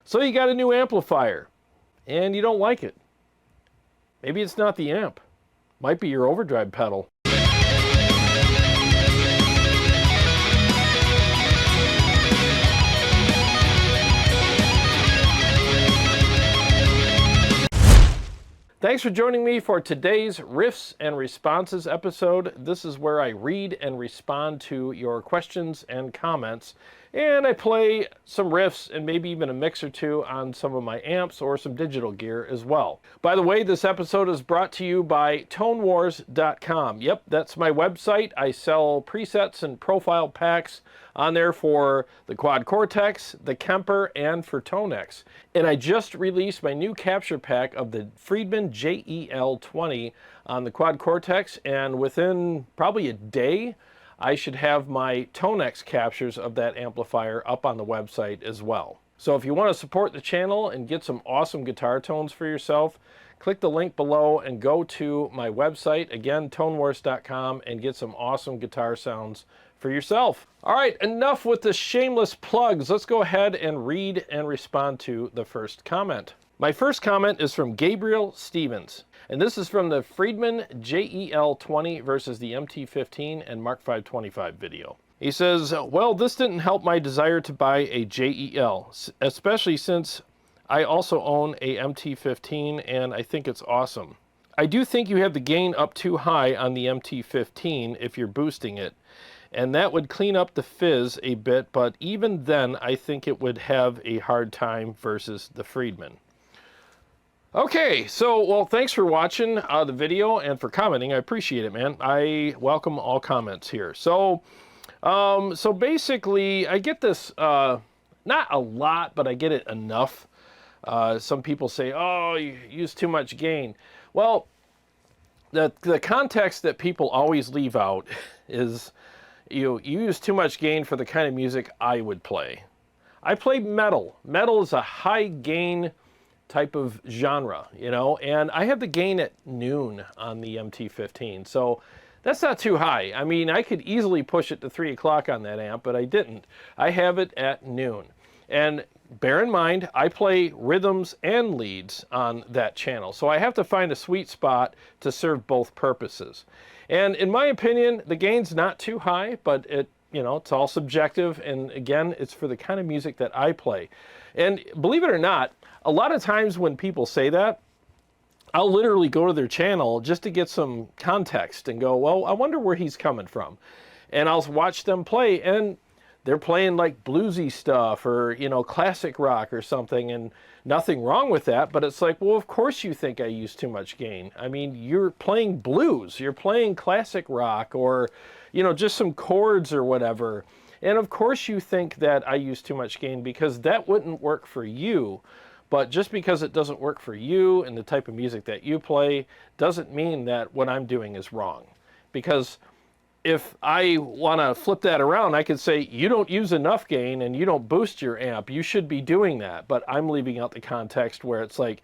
So you got a new amplifier and you don't like it. Maybe it's not the amp. Might be your overdrive pedal. Thanks for joining me for today's Riffs and Responses episode. This is where I read and respond to your questions and comments, and I play some riffs and maybe even a mix or two on some of my amps or some digital gear as well. By the way, this episode is brought to you by ToneWars.com. Yep, that's my website. I sell presets and profile packs on there for the Quad Cortex, the KEMPER, and for ToneX. And I just released my new capture pack of the Friedman JEL20 on the Quad Cortex, and within probably a day, I should have my ToneX captures of that amplifier up on the website as well. So if you want to support the channel and get some awesome guitar tones for yourself, click the link below and go to my website, again, ToneWars.com, and get some awesome guitar sounds for yourself. All right, enough with the shameless plugs. Let's go ahead and read and respond to the first comment. My first comment is from Gabriel Stevens, and this is from the Friedman JEL20 versus the MT15 and Mark 525 video. He says, well, this didn't help my desire to buy a JEL, especially since I also own a MT15 and I think it's awesome. I do think you have the gain up too high on the MT15 if you're boosting it, and that would clean up the fizz a bit, but even then I think it would have a hard time versus the Friedman. Okay, so, well, thanks for watching the video and for commenting. I appreciate it, man. I welcome all comments here. So, so basically, I get this, not a lot, but I get it enough. Some people say, oh, you use too much gain. Well, the context that people always leave out is you use too much gain for the kind of music I would play. I play metal. Metal is a high gain type of genre, you know, and I have the gain at noon on the MT15, so that's not too high. I mean, I could easily push it to 3 o'clock on that amp, but I didn't. I have it at noon. And bear in mind, I play rhythms and leads on that channel, so I have to find a sweet spot to serve both purposes. And in my opinion, the gain's not too high, but it, you know, it's all subjective, and again, it's for the kind of music that I play. And believe it or not, a lot of times when people say that, I'll literally go to their channel just to get some context and go, well, I wonder where he's coming from. And I'll watch them play, and they're playing like bluesy stuff or, you know, classic rock or something, and nothing wrong with that, but it's like, well, of course you think I use too much gain. I mean, you're playing blues, you're playing classic rock, or, you know, just some chords or whatever. And of course you think that I use too much gain because that wouldn't work for you. But just because it doesn't work for you and the type of music that you play doesn't mean that what I'm doing is wrong. Because if I want to flip that around, I could say, you don't use enough gain and you don't boost your amp. You should be doing that. But I'm leaving out the context where it's like,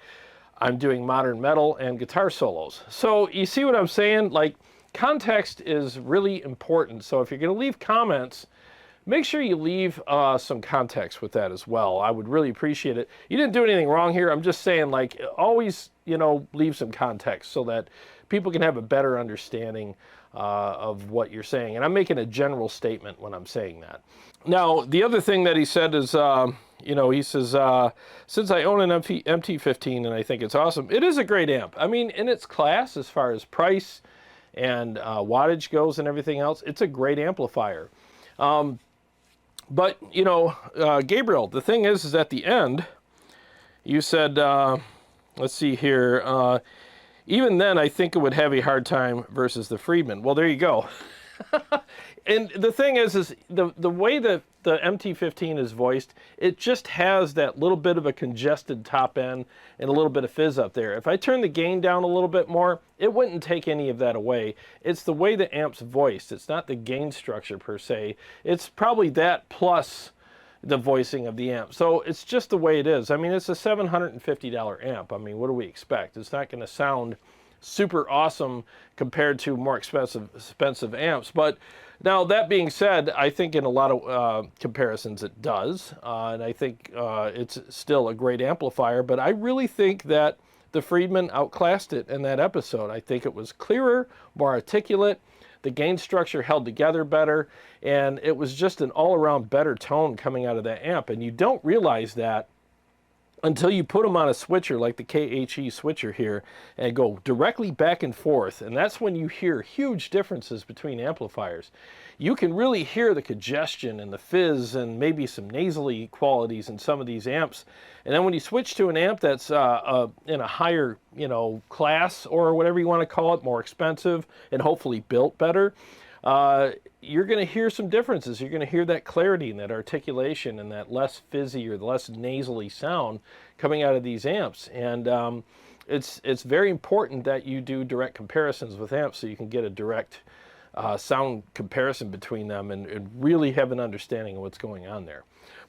I'm doing modern metal and guitar solos. So you see what I'm saying? Like, context is really important. So if you're going to leave comments, make sure you leave some context with that as well. I would really appreciate it. You didn't do anything wrong here. I'm just saying, like, always, you know, leave some context so that people can have a better understanding of what you're saying. And I'm making a general statement when I'm saying that. Now, the other thing that he said is, you know, he says, since I own an MT15 and I think it's awesome, it is a great amp. I mean, in its class, as far as price and wattage goes and everything else, it's a great amplifier. But, you know, Gabriel, the thing is at the end, you said, let's see here, even then I think it would have a hard time versus the Friedman. Well, there you go. And the thing is the way that the MT15 is voiced, it just has that little bit of a congested top end and a little bit of fizz up there. If I turn the gain down a little bit more, it wouldn't take any of that away. It's the way the amp's voiced. It's not the gain structure per se. It's probably that plus the voicing of the amp. So it's just the way it is. I mean, it's a $750 amp. I mean, what do we expect? It's not going to sound super awesome compared to more expensive amps, but Now, that being said, I think in a lot of comparisons it does, and I think it's still a great amplifier, but I really think that the Friedman outclassed it in that episode. I think it was clearer, more articulate, the gain structure held together better, and it was just an all-around better tone coming out of that amp, and you don't realize that until you put them on a switcher like the KHE switcher here and go directly back and forth. And that's when you hear huge differences between amplifiers. You can really hear the congestion and the fizz and maybe some nasally qualities in some of these amps. And then when you switch to an amp that's in a higher, class or whatever you want to call it, more expensive and hopefully built better, you're going to hear some differences. You're going to hear that clarity and that articulation and that less fizzy or the less nasally sound coming out of these amps. And it's very important that you do direct comparisons with amps so you can get a direct sound comparison between them and really have an understanding of what's going on there.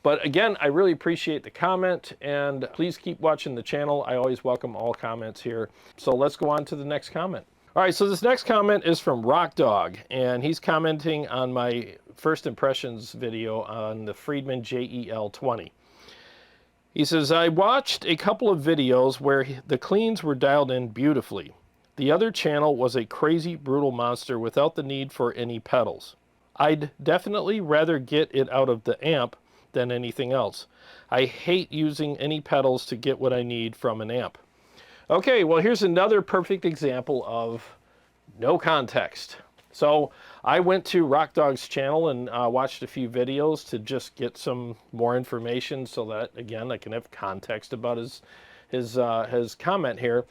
But again, I really appreciate the comment, and please keep watching the channel. I always welcome all comments here. So let's go on to the next comment. All right, so this next comment is from Rock Dog, and he's commenting on my first impressions video on the Friedman JEL20. He says, I watched a couple of videos where the cleans were dialed in beautifully. The other channel was a crazy, brutal monster without the need for any pedals. I'd definitely rather get it out of the amp than anything else. I hate using any pedals to get what I need from an amp. Okay, well, here's another perfect example of no context. So I went to Rock Dog's channel and watched a few videos to just get some more information so that, again, I can have context about his comment here.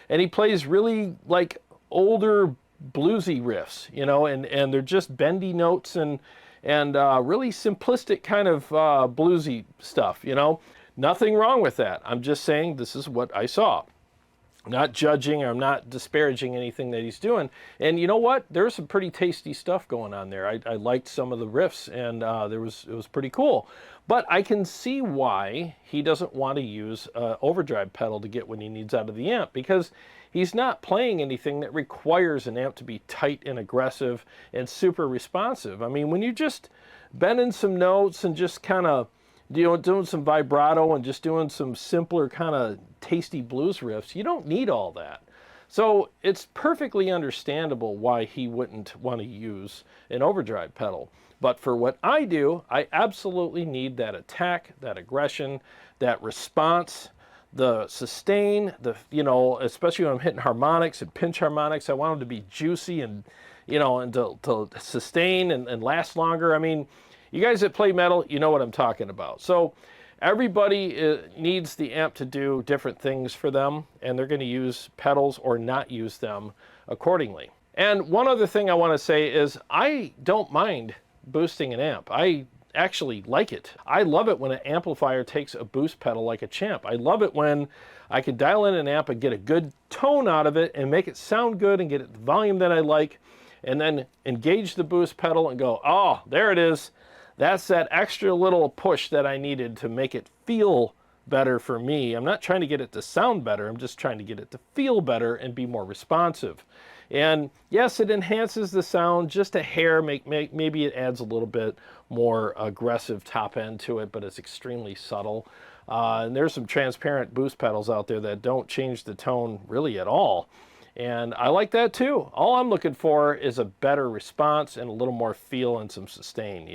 And he plays really like older bluesy riffs, and they're just bendy notes and really simplistic kind of bluesy stuff, Nothing wrong with that. I'm just saying this is what I saw. Not judging, or I'm not disparaging anything that he's doing. And you know what? There's some pretty tasty stuff going on there. I liked some of the riffs, and it was pretty cool. But I can see why he doesn't want to use an overdrive pedal to get what he needs out of the amp, because he's not playing anything that requires an amp to be tight and aggressive and super responsive. I mean, when you just bending some notes and just kind of doing some vibrato and just doing some simpler kind of tasty blues riffs, you don't need all that. So it's perfectly understandable why he wouldn't want to use an overdrive pedal. But for what I do, I absolutely need that attack, that aggression, that response, the sustain, especially when I'm hitting harmonics and pinch harmonics. I want them to be juicy and, and to sustain and last longer. I mean, you guys that play metal, you know what I'm talking about. So everybody needs the amp to do different things for them, and they're going to use pedals or not use them accordingly. And one other thing I want to say is I don't mind boosting an amp. I actually like it. I love it when an amplifier takes a boost pedal like a champ. I love it when I can dial in an amp and get a good tone out of it and make it sound good and get it the volume that I like, and then engage the boost pedal and go, oh, there it is. That's that extra little push that I needed to make it feel better for me. I'm not trying to get it to sound better. I'm just trying to get it to feel better and be more responsive. And yes, it enhances the sound just a hair. Maybe it adds a little bit more aggressive top end to it, but it's extremely subtle. And there's some transparent boost pedals out there that don't change the tone really at all. And I like that too. All I'm looking for is a better response and a little more feel and some sustain.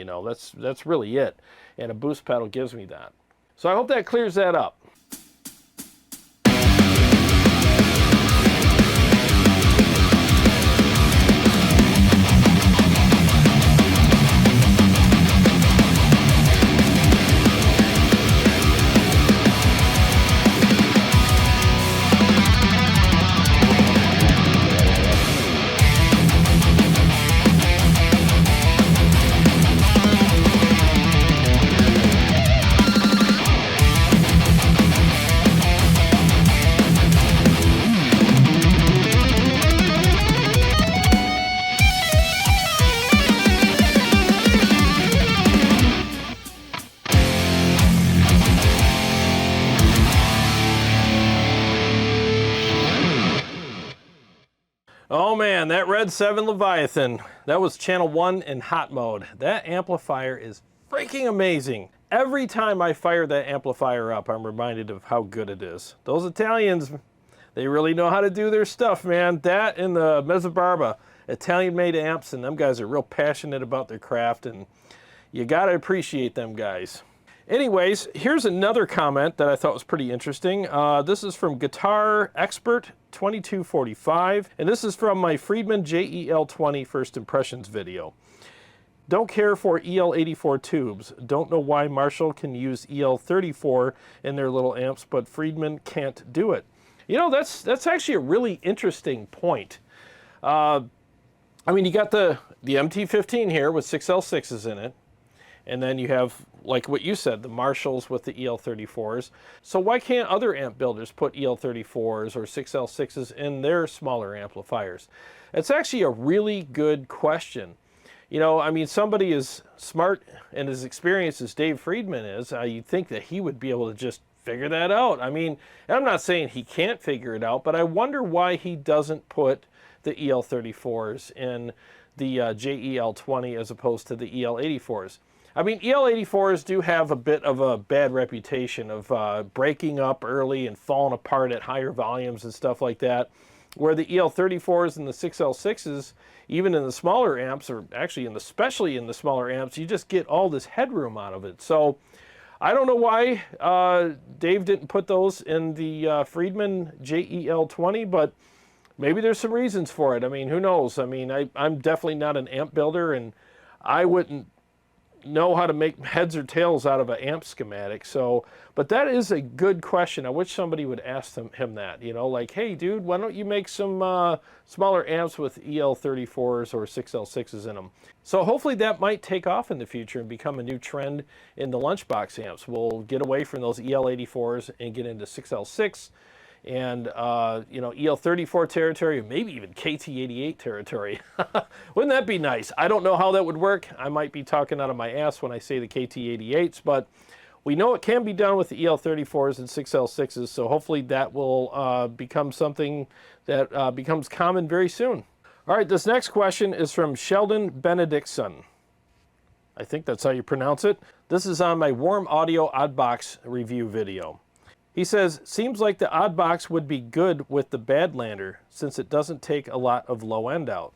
That's really it. And a boost pedal gives me that. So I hope that clears that up. Oh man, that Red 7 Leviathan, that was channel 1 in hot mode. That amplifier is freaking amazing. Every time I fire that amplifier up, I'm reminded of how good it is. Those Italians, they really know how to do their stuff, man. That and the Mesa Badlander, Italian-made amps, and them guys are real passionate about their craft, and you gotta appreciate them guys. Anyways, here's another comment that I thought was pretty interesting. This is from Guitar Expert 2245, and this is from my Friedman JEL20 First Impressions video. Don't care for EL84 tubes. Don't know why Marshall can use EL34 in their little amps, but Friedman can't do it. You know, that's actually a really interesting point. I mean, you got the MT15 here with 6L6s in it, and then you have, like what you said, the Marshalls with the EL34s. So why can't other amp builders put EL34s or 6L6s in their smaller amplifiers? It's actually a really good question. You know, I mean, somebody as smart and as experienced as Dave Friedman is, you'd think that he would be able to just figure that out. I mean, I'm not saying he can't figure it out, but I wonder why he doesn't put the EL34s in the JEL20 as opposed to the EL84s. I mean, EL84s do have a bit of a bad reputation of breaking up early and falling apart at higher volumes and stuff like that, where the EL34s and the 6L6s, even in the smaller amps, or actually especially in the smaller amps, you just get all this headroom out of it. So I don't know why Dave didn't put those in the Friedman JEL20, but maybe there's some reasons for it. I mean, who knows? I mean, I'm definitely not an amp builder, and I wouldn't know how to make heads or tails out of an amp schematic. So, but that is a good question. I wish somebody would ask him that, you know, like, hey dude, why don't you make some smaller amps with EL34s or 6L6s in them? So hopefully that might take off in the future and become a new trend in the lunchbox amps. We'll get away from those EL84s and get into 6L6 and you know, EL34 territory, maybe even KT88 territory. Wouldn't that be nice? I don't know how that would work. I might be talking out of my ass when I say the KT88s, but we know it can be done with the EL34s and 6L6s, so hopefully that will become something that becomes common very soon. All right, this next question is from Sheldon Benedictson. I think that's how you pronounce it. This is on my Warm Audio Oddbox review video. He says, seems like the Oddbox would be good with the Badlander since it doesn't take a lot of low end out.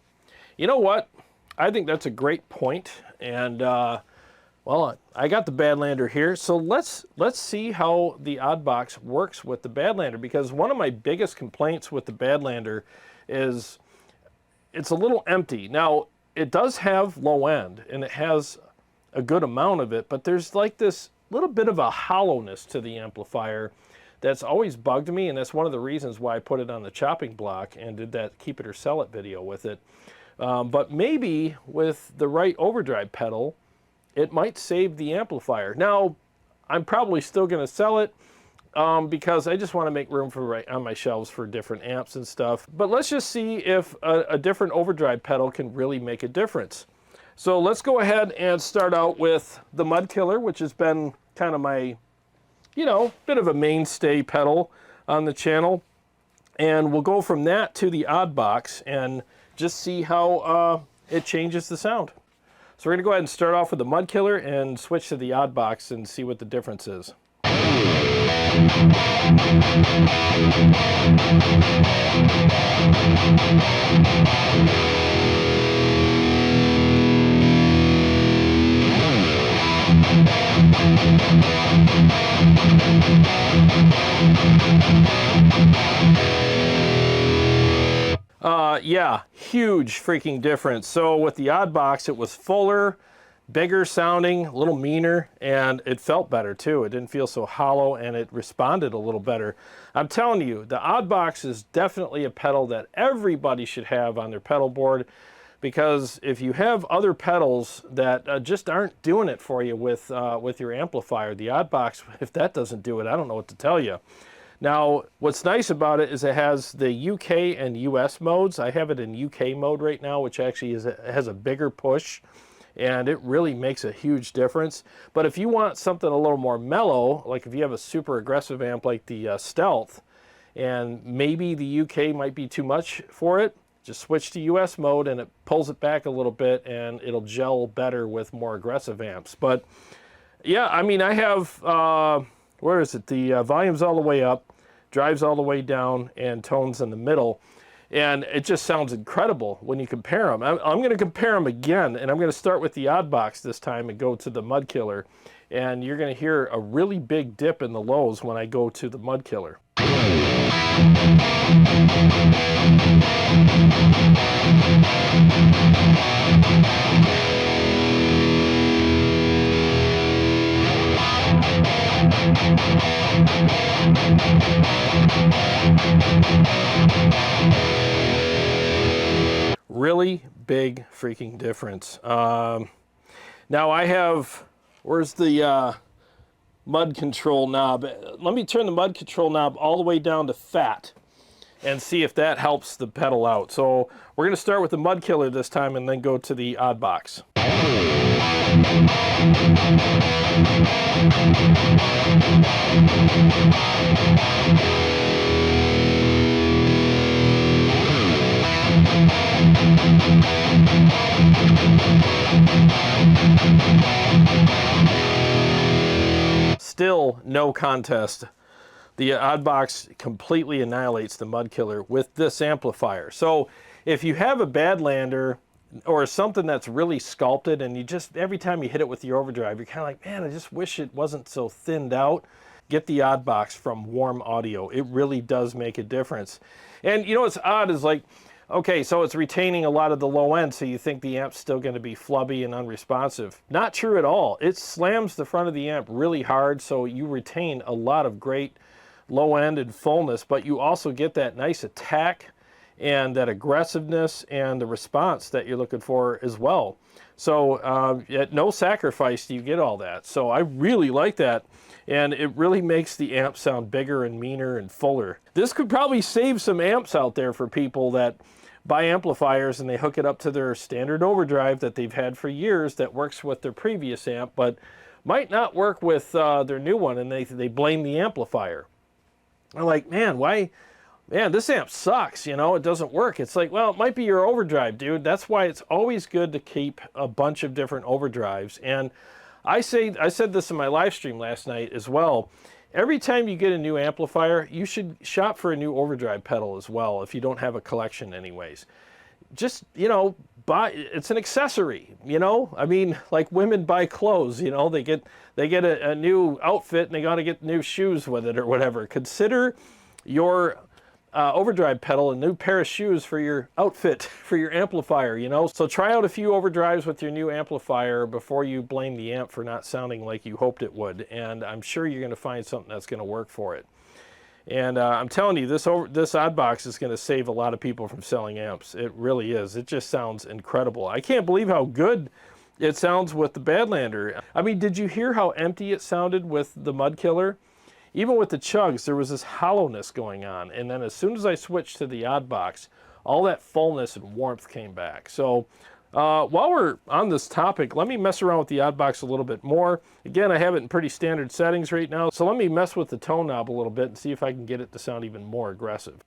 You know what? I think that's a great point. And well, I got the Badlander here, so let's see how the Oddbox works with the Badlander, because one of my biggest complaints with the Badlander is it's a little empty. Now, it does have low end and it has a good amount of it, but there's like this little bit of a hollowness to the amplifier that's always bugged me, and that's one of the reasons why I put it on the chopping block and did that keep it or sell it video with it. But maybe with the right overdrive pedal, it might save the amplifier. Now, I'm probably still going to sell it because I just want to make room for on my shelves for different amps and stuff. But let's just see if a different overdrive pedal can really make a difference. So let's go ahead and start out with the Mud Killer, which has been kind of my, you know, bit of a mainstay pedal on the channel. And we'll go from that to the Oddbox and just see how it changes the sound. So we're going to go ahead and start off with the Mud Killer and switch to the Oddbox and see what the difference is. Yeah, huge freaking difference. So with the Oddbox, it was fuller, bigger sounding, a little meaner, and it felt better too. It didn't feel so hollow, and it responded a little better. I'm telling you, the Oddbox is definitely a pedal that everybody should have on their pedal board, because if you have other pedals that just aren't doing it for you with your amplifier, the Oddbox, if that doesn't do it, I don't know what to tell you. Now, what's nice about it is it has the UK and US modes. I have it in UK mode right now, which actually has a bigger push, and it really makes a huge difference. But if you want something a little more mellow, like if you have a super aggressive amp like the Stealth, and maybe the UK might be too much for it, Just switch to US mode and it pulls it back a little bit and it'll gel better with more aggressive amps. But yeah, I mean, I have, where is it? The volume's all the way up, drive's all the way down, and tone's in the middle. And it just sounds incredible when you compare them. I'm going to compare them again, and I'm going to start with the odd box this time and go to the Mud Killer. And you're going to hear a really big dip in the lows when I go to the Mud Killer. Really big freaking difference. Now I have, where's the mud control knob? Let me turn the mud control knob all the way down to fat and see if that helps the pedal out. So we're going to start with the Mud Killer this time and then go to the odd box. Still no contest. The odd box completely annihilates the Mud Killer with this amplifier. So if you have a Badlander or something that's really sculpted and you just, every time you hit it with your overdrive, you're kind of like, man, I just wish it wasn't so thinned out, get the odd box from Warm Audio. It really does make a difference. And you know what's odd is like, okay, so it's retaining a lot of the low end, so you think the amp's still going to be flubby and unresponsive. Not true at all. It slams the front of the amp really hard, so you retain a lot of great low end and fullness, but you also get that nice attack and that aggressiveness and the response that you're looking for as well. So at no sacrifice do you get all that. So I really like that. And it really makes the amp sound bigger and meaner and fuller. This could probably save some amps out there for people that buy amplifiers and they hook it up to their standard overdrive that they've had for years that works with their previous amp, but might not work with their new one, and they blame the amplifier. I'm like, man, why? Man, this amp sucks, you know, it doesn't work. It's like, well, it might be your overdrive, dude. That's why it's always good to keep a bunch of different overdrives. And I said this in my live stream last night as well. Every time you get a new amplifier, you should shop for a new overdrive pedal as well if you don't have a collection anyways. Just, you know, buy, it's an accessory, you know? I mean, like women buy clothes, you know, they get a new outfit and they got to get new shoes with it or whatever. Consider your overdrive pedal a new pair of shoes for your outfit, for your amplifier, you know? So try out a few overdrives with your new amplifier before you blame the amp for not sounding like you hoped it would. And I'm sure you're going to find something that's going to work for it. And I'm telling you, this odd box is going to save a lot of people from selling amps. It really is. It just sounds incredible. I can't believe how good it sounds with the Badlander. I mean, did you hear how empty it sounded with the Mud Killer? Even with the chugs, there was this hollowness going on. And then as soon as I switched to the odd box, all that fullness and warmth came back. So while we're on this topic, let me mess around with the odd box a little bit more. Again, I have it in pretty standard settings right now. So let me mess with the tone knob a little bit and see if I can get it to sound even more aggressive.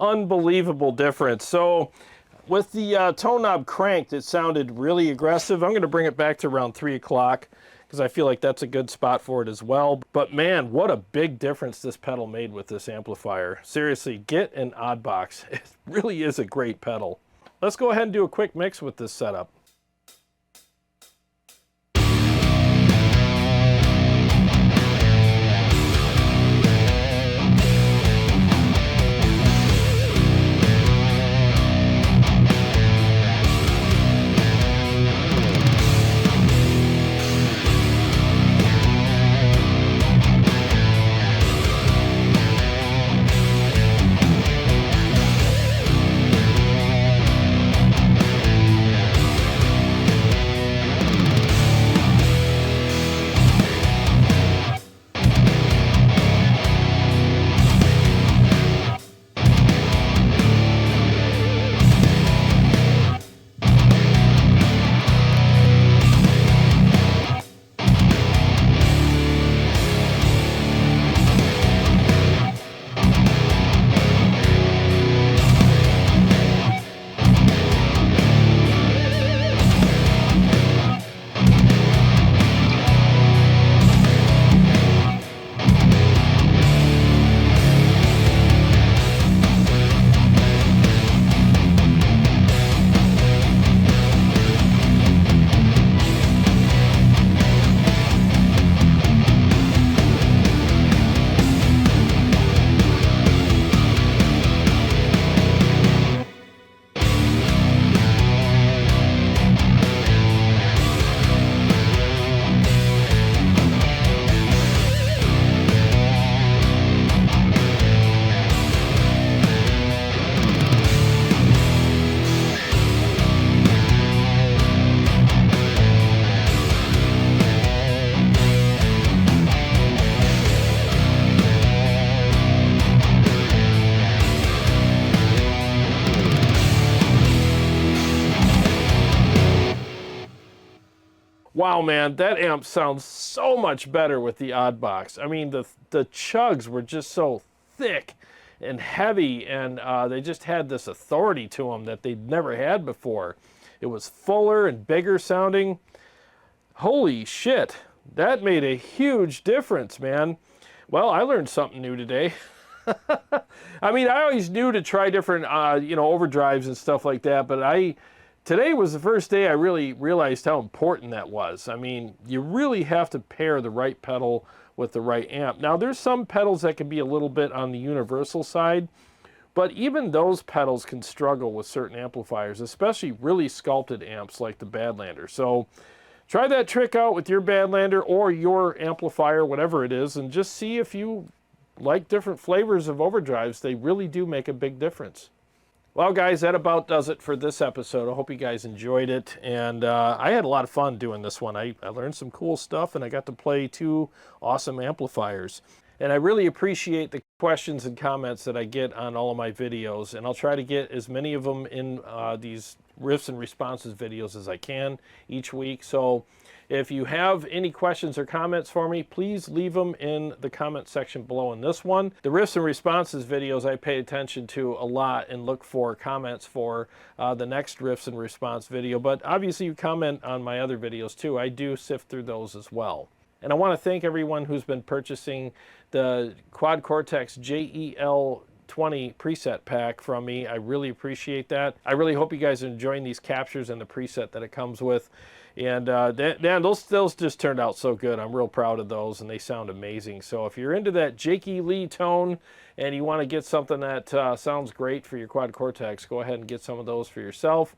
Unbelievable difference. So with the tone knob cranked, it sounded really aggressive. I'm going to bring it back to around 3 o'clock because I feel like that's a good spot for it as well. But man, what a big difference this pedal made with this amplifier. Seriously, get an odd box. It really is a great pedal. Let's go ahead and do a quick mix with this setup. Wow, man, that amp sounds so much better with the odd box. I mean, the chugs were just so thick and heavy, and they just had this authority to them that they'd never had before. It was fuller and bigger sounding. Holy shit, that made a huge difference, man. Well, I learned something new today. I mean, I always knew to try different, overdrives and stuff like that, but today was the first day I really realized how important that was. I mean, you really have to pair the right pedal with the right amp. Now, there's some pedals that can be a little bit on the universal side, but even those pedals can struggle with certain amplifiers, especially really sculpted amps like the Badlander. So try that trick out with your Badlander or your amplifier, whatever it is, and just see if you like different flavors of overdrives. They really do make a big difference. Well, guys, that about does it for this episode. I hope you guys enjoyed it, and I had a lot of fun doing this one. I learned some cool stuff, and I got to play 2 awesome amplifiers. And I really appreciate the questions and comments that I get on all of my videos, and I'll try to get as many of them in these riffs and responses videos as I can each week. So if you have any questions or comments for me, please leave them in the comment section below in this one. The riffs and responses videos I pay attention to a lot and look for comments for the next riffs and response video, but obviously you comment on my other videos too. I do sift through those as well. And I want to thank everyone who's been purchasing the Quad Cortex JEL 20 preset pack from me. I really appreciate that. I really hope you guys are enjoying these captures and the preset that it comes with. And those just turned out so good. I'm real proud of those, and they sound amazing. So if you're into that Jakey Lee tone and you want to get something that sounds great for your Quad Cortex, go ahead and get some of those for yourself.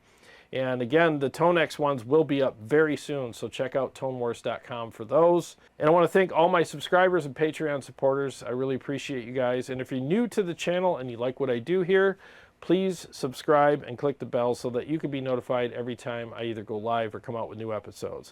And again, the ToneX ones will be up very soon, so check out tonewars.com for those. And I want to thank all my subscribers and Patreon supporters. I really appreciate you guys. And if you're new to the channel and you like what I do here, please subscribe and click the bell so that you can be notified every time I either go live or come out with new episodes.